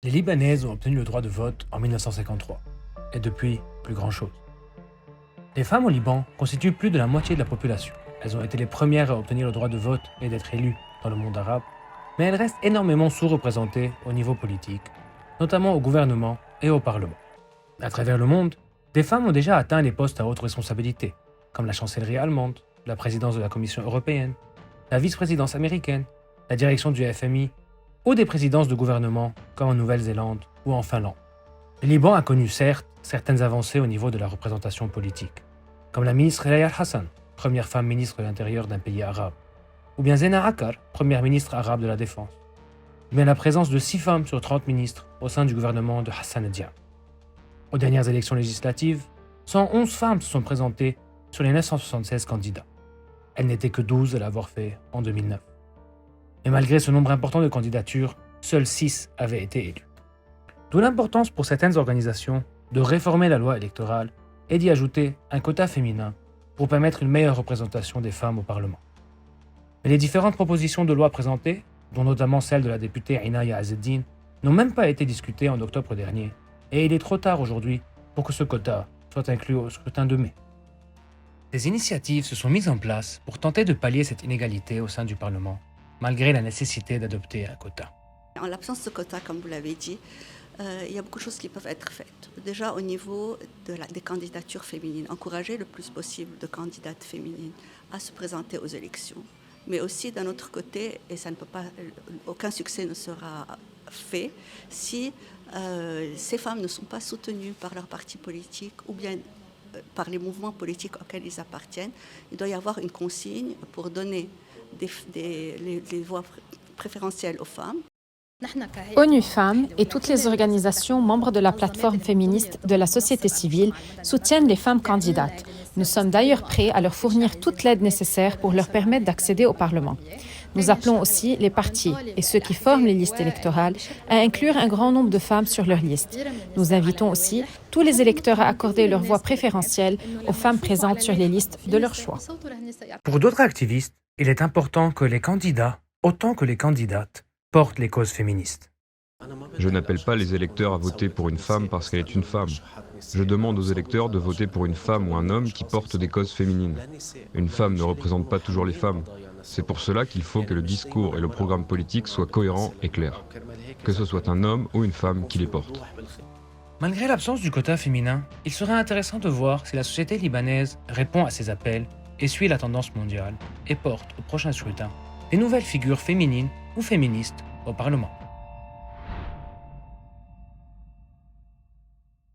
Les Libanaises ont obtenu le droit de vote en 1953, et depuis, plus grand-chose. Les femmes au Liban constituent plus de la moitié de la population. Elles ont été les premières à obtenir le droit de vote et d'être élues dans le monde arabe, mais elles restent énormément sous-représentées au niveau politique, notamment au gouvernement et au Parlement. À travers le monde, des femmes ont déjà atteint les postes à haute responsabilité, comme la chancellerie allemande, la présidence de la Commission européenne, la vice-présidence américaine, la direction du FMI, ou des présidences de gouvernement comme en Nouvelle-Zélande ou en Finlande. Le Liban a connu certes certaines avancées au niveau de la représentation politique, comme la ministre Raya Hassan, première femme ministre de l'Intérieur d'un pays arabe, ou bien Zena Akkar, première ministre arabe de la Défense, ou bien la présence de 6 femmes sur 30 ministres au sein du gouvernement de Hassan Diab. Aux dernières élections législatives, 111 femmes se sont présentées sur les 976 candidats. Elles n'étaient que 12 à l'avoir fait en 2009. Mais malgré ce nombre important de candidatures, seuls 6 avaient été élus. D'où l'importance pour certaines organisations de réformer la loi électorale et d'y ajouter un quota féminin pour permettre une meilleure représentation des femmes au Parlement. Mais les différentes propositions de loi présentées, dont notamment celle de la députée Inaya Azzeddine, n'ont même pas été discutées en octobre dernier, et il est trop tard aujourd'hui pour que ce quota soit inclus au scrutin de mai. Des initiatives se sont mises en place pour tenter de pallier cette inégalité au sein du Parlement, malgré la nécessité d'adopter un quota. En l'absence de quota, comme vous l'avez dit, il y a beaucoup de choses qui peuvent être faites. Déjà au niveau des candidatures féminines, encourager le plus possible de candidates féminines à se présenter aux élections. Mais aussi d'un autre côté, et ça ne peut pas, aucun succès ne sera fait si ces femmes ne sont pas soutenues par leur parti politique ou bien par les mouvements politiques auxquels ils appartiennent. Il doit y avoir une consigne pour donner les voix préférentielles aux femmes. ONU Femmes et toutes les organisations membres de la plateforme féministe de la société civile soutiennent les femmes candidates. Nous sommes d'ailleurs prêts à leur fournir toute l'aide nécessaire pour leur permettre d'accéder au Parlement. Nous appelons aussi les partis et ceux qui forment les listes électorales à inclure un grand nombre de femmes sur leurs listes. Nous invitons aussi tous les électeurs à accorder leur voix préférentielle aux femmes présentes sur les listes de leur choix. Pour d'autres activistes, il est important que les candidats, autant que les candidates, portent les causes féministes. Je n'appelle pas les électeurs à voter pour une femme parce qu'elle est une femme. Je demande aux électeurs de voter pour une femme ou un homme qui porte des causes féminines. Une femme ne représente pas toujours les femmes. C'est pour cela qu'il faut que le discours et le programme politique soient cohérents et clairs. Que ce soit un homme ou une femme qui les porte. Malgré l'absence du quota féminin, il serait intéressant de voir si la société libanaise répond à ces appels et suit la tendance mondiale et porte au prochain scrutin des nouvelles figures féminines ou féministes au Parlement.